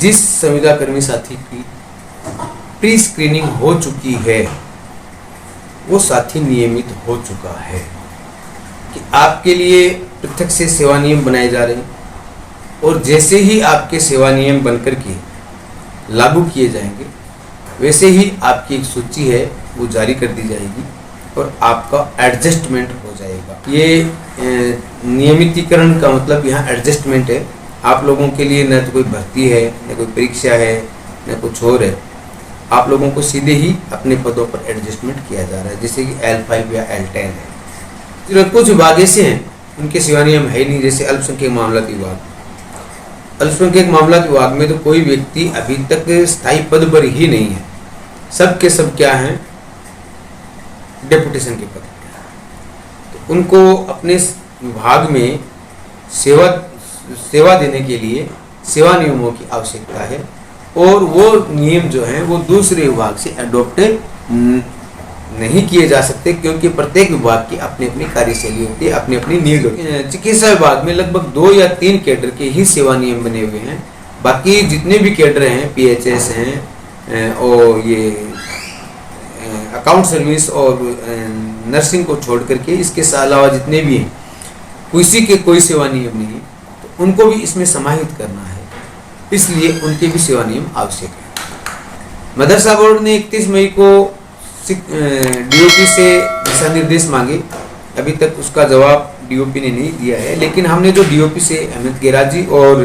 जिस संविदा कर्मी साथी की प्री स्क्रीनिंग हो चुकी है वो साथी नियमित हो चुका है कि आपके लिए पृथक से सेवा नियम बनाए जा रहे हैं और जैसे ही आपके सेवा नियम बनकर के लागू किए जाएंगे वैसे ही आपकी एक सूची है वो जारी कर दी जाएगी और आपका एडजस्टमेंट हो जाएगा। ये नियमितीकरण का मतलब यहाँ एडजस्टमेंट है। आप लोगों के लिए न तो कोई भर्ती है, न कोई परीक्षा है, न कुछ और है। आप लोगों को सीधे ही अपने पदों पर एडजस्टमेंट किया जा रहा है, जैसे कि L5 या L10 है। कुछ विभाग ऐसे हैं उनके सेवा नियम है नहीं, जैसे अल्पसंख्यक मामला विभाग। अल्पसंख्यक मामला विभाग में तो कोई व्यक्ति अभी तक स्थायी पद पर ही नहीं है, सब के सब क्या हैं, डेपुटेशन के पद। तो उनको अपने विभाग में सेवा देने के लिए सेवा नियमों की आवश्यकता है और वो नियम जो हैं वो दूसरे विभाग से अडॉप्ट नहीं किए जा सकते, क्योंकि प्रत्येक विभाग की अपनी अपनी कार्यशैली होती है, अपनी अपनी नीड होती है। चिकित्सा विभाग में लगभग 2 या 3 कैडर के ही सेवा नियम बने हुए हैं। बाकी जितने भी कैडर हैं, PHS हैं और ये अकाउंट सर्विस और नर्सिंग को छोड़ करके इसके अलावा जितने भी हैं किसी के कोई सेवा नियम नहीं है, तो उनको भी इसमें समाहित करना है, इसलिए उनके भी सेवा नियम आवश्यक है। मदरसा बोर्ड ने 31 मई को DOP से दिशा निर्देश मांगे, अभी तक उसका जवाब DOP ने नहीं दिया है, लेकिन हमने जो DOP से अहमद गेराजी और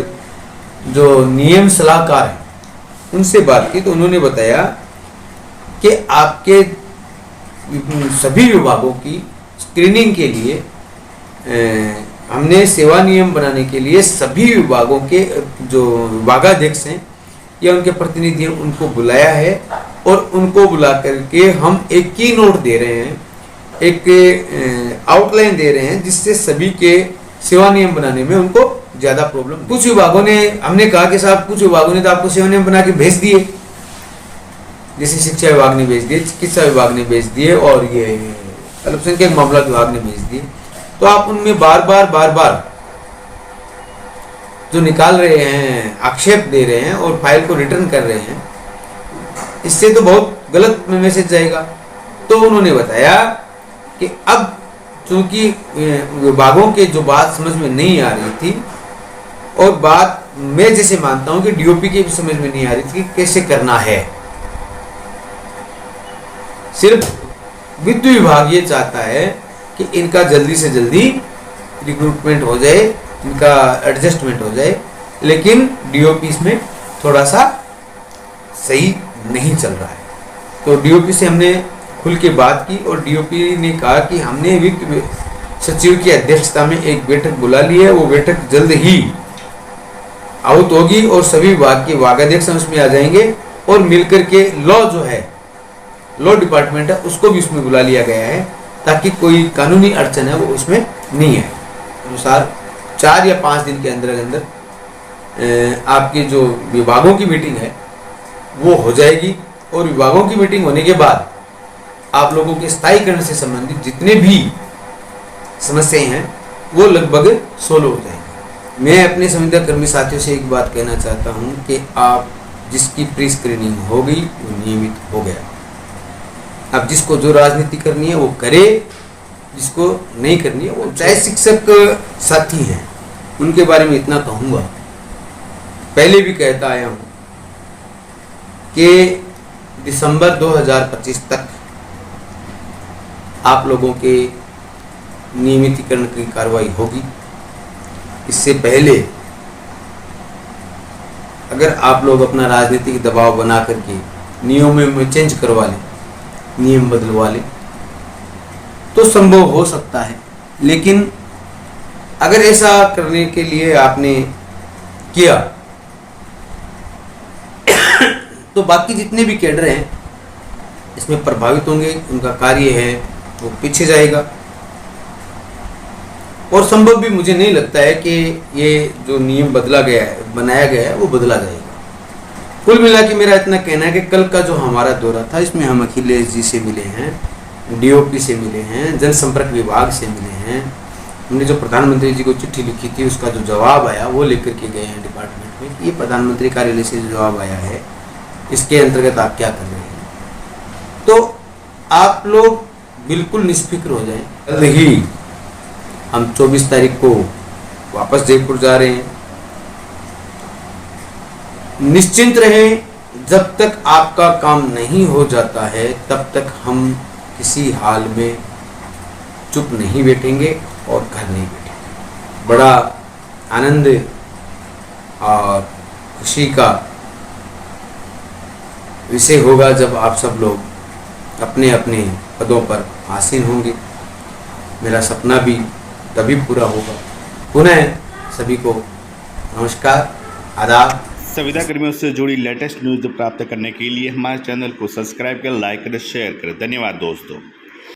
जो नियम सलाहकार हैं उनसे बात की तो उन्होंने बताया कि आपके सभी विभागों की स्क्रीनिंग के लिए हमने सेवा नियम बनाने के लिए सभी विभागों के जो विभागाध्यक्ष हैं या उनके प्रतिनिधि हैं उनको बुलाया है और उनको बुला करके हम एक की नोट दे रहे हैं, एक आउटलाइन दे रहे हैं, जिससे सभी के सेवा नियम बनाने में उनको ज़्यादा प्रॉब्लम। कुछ विभागों ने, हमने कहा कि साहब कुछ विभागों ने तो आपको सेवा नियम बना के भेज दिए, जैसे शिक्षा विभाग ने भेज दिए, चिकित्सा विभाग ने भेज दिए और ये अल्पसंख्यक मामला विभाग ने भेज दिए, तो आप उनमें बार बार जो निकाल रहे हैं, आक्षेप दे रहे हैं और फाइल को रिटर्न कर रहे हैं, इससे तो बहुत गलत मैसेज जाएगा। तो उन्होंने बताया कि अब चूंकि विभागों के जो बात समझ में नहीं आ रही थी और बात मैं जैसे मानता हूं कि DOP के भी समझ में नहीं आ रही थी कि कैसे करना है, सिर्फ वित्त विभाग ये चाहता है कि इनका जल्दी से जल्दी रिक्रूटमेंट हो जाए, इनका एडजस्टमेंट हो जाए, लेकिन DOP इसमें थोड़ा सा सही नहीं चल रहा है। तो DOP से हमने खुल के बात की और DOP ने कहा कि हमने वित्त सचिव की अध्यक्षता में एक बैठक बुला ली है, वो बैठक जल्द ही आहुत होगी और सभी विभाग के विभागाध्यक्ष उसमें आ जाएंगे और मिलकर के लॉ जो है, लॉ डिपार्टमेंट है, उसको भी उसमें बुला लिया गया है ताकि कोई कानूनी अड़चन है वो उसमें नहीं है। अनुसार 4 या 5 दिन के अंदर आपके जो विभागों की मीटिंग है वो हो जाएगी और विभागों की मीटिंग होने के बाद आप लोगों के स्थायीकरण से संबंधित जितने भी समस्याएं हैं वो लगभग सोल्व हो जाएंगी। मैं अपने संविदा कर्मी साथियों से एक बात कहना चाहता हूं कि आप जिसकी प्री स्क्रीनिंग हो गई वो नियमित हो गया। अब जिसको जो राजनीति करनी है वो करे, जिसको नहीं करनी है वो, चाहे शिक्षक साथी हैं उनके बारे में इतना कहूँगा, पहले भी कहता आया हूँ कि दिसंबर 2025 तक आप लोगों के नियमितीकरण की कार्रवाई होगी। इससे पहले अगर आप लोग अपना राजनीतिक दबाव बना करके नियमों में चेंज करवा लें, नियम बदलवा लें तो संभव हो सकता है, लेकिन अगर ऐसा करने के लिए आपने किया तो बाकी जितने भी कैडर हैं इसमें प्रभावित होंगे, उनका कार्य है वो पीछे जाएगा और संभव भी मुझे नहीं लगता है कि ये जो नियम बदला गया है, बनाया गया है, वो बदला जाएगा। कुल मिला के मेरा इतना कहना है कि कल का जो हमारा दौरा था इसमें हम अखिलेश जी से मिले हैं, DOP से मिले हैं, जनसंपर्क विभाग से मिले हैं, हमने जो प्रधानमंत्री जी को चिट्ठी लिखी थी उसका जो जवाब आया वो लेकर के गए हैं डिपार्टमेंट में कि ये प्रधानमंत्री कार्यालय से जवाब आया है, इसके अंतर्गत आप क्या कर रहे हैं। तो आप लोग बिल्कुल निष्फिक्र हो जाएं। जल्द ही हम 24 तारीख को वापस जयपुर जा रहे हैं। निश्चिंत रहें, जब तक आपका काम नहीं हो जाता है तब तक हम किसी हाल में चुप नहीं बैठेंगे और घर नहीं बैठेंगे। बड़ा आनंद और खुशी का विषय होगा जब आप सब लोग अपने अपने पदों पर आसीन होंगे। मेरा सपना भी तभी पूरा होगा। पुनः सभी को नमस्कार, आदाब। संविदा कर्मियों से जुड़ी लेटेस्ट न्यूज़ प्राप्त करने के लिए हमारे चैनल को सब्सक्राइब करें, लाइक करें, शेयर करें। धन्यवाद दोस्तों।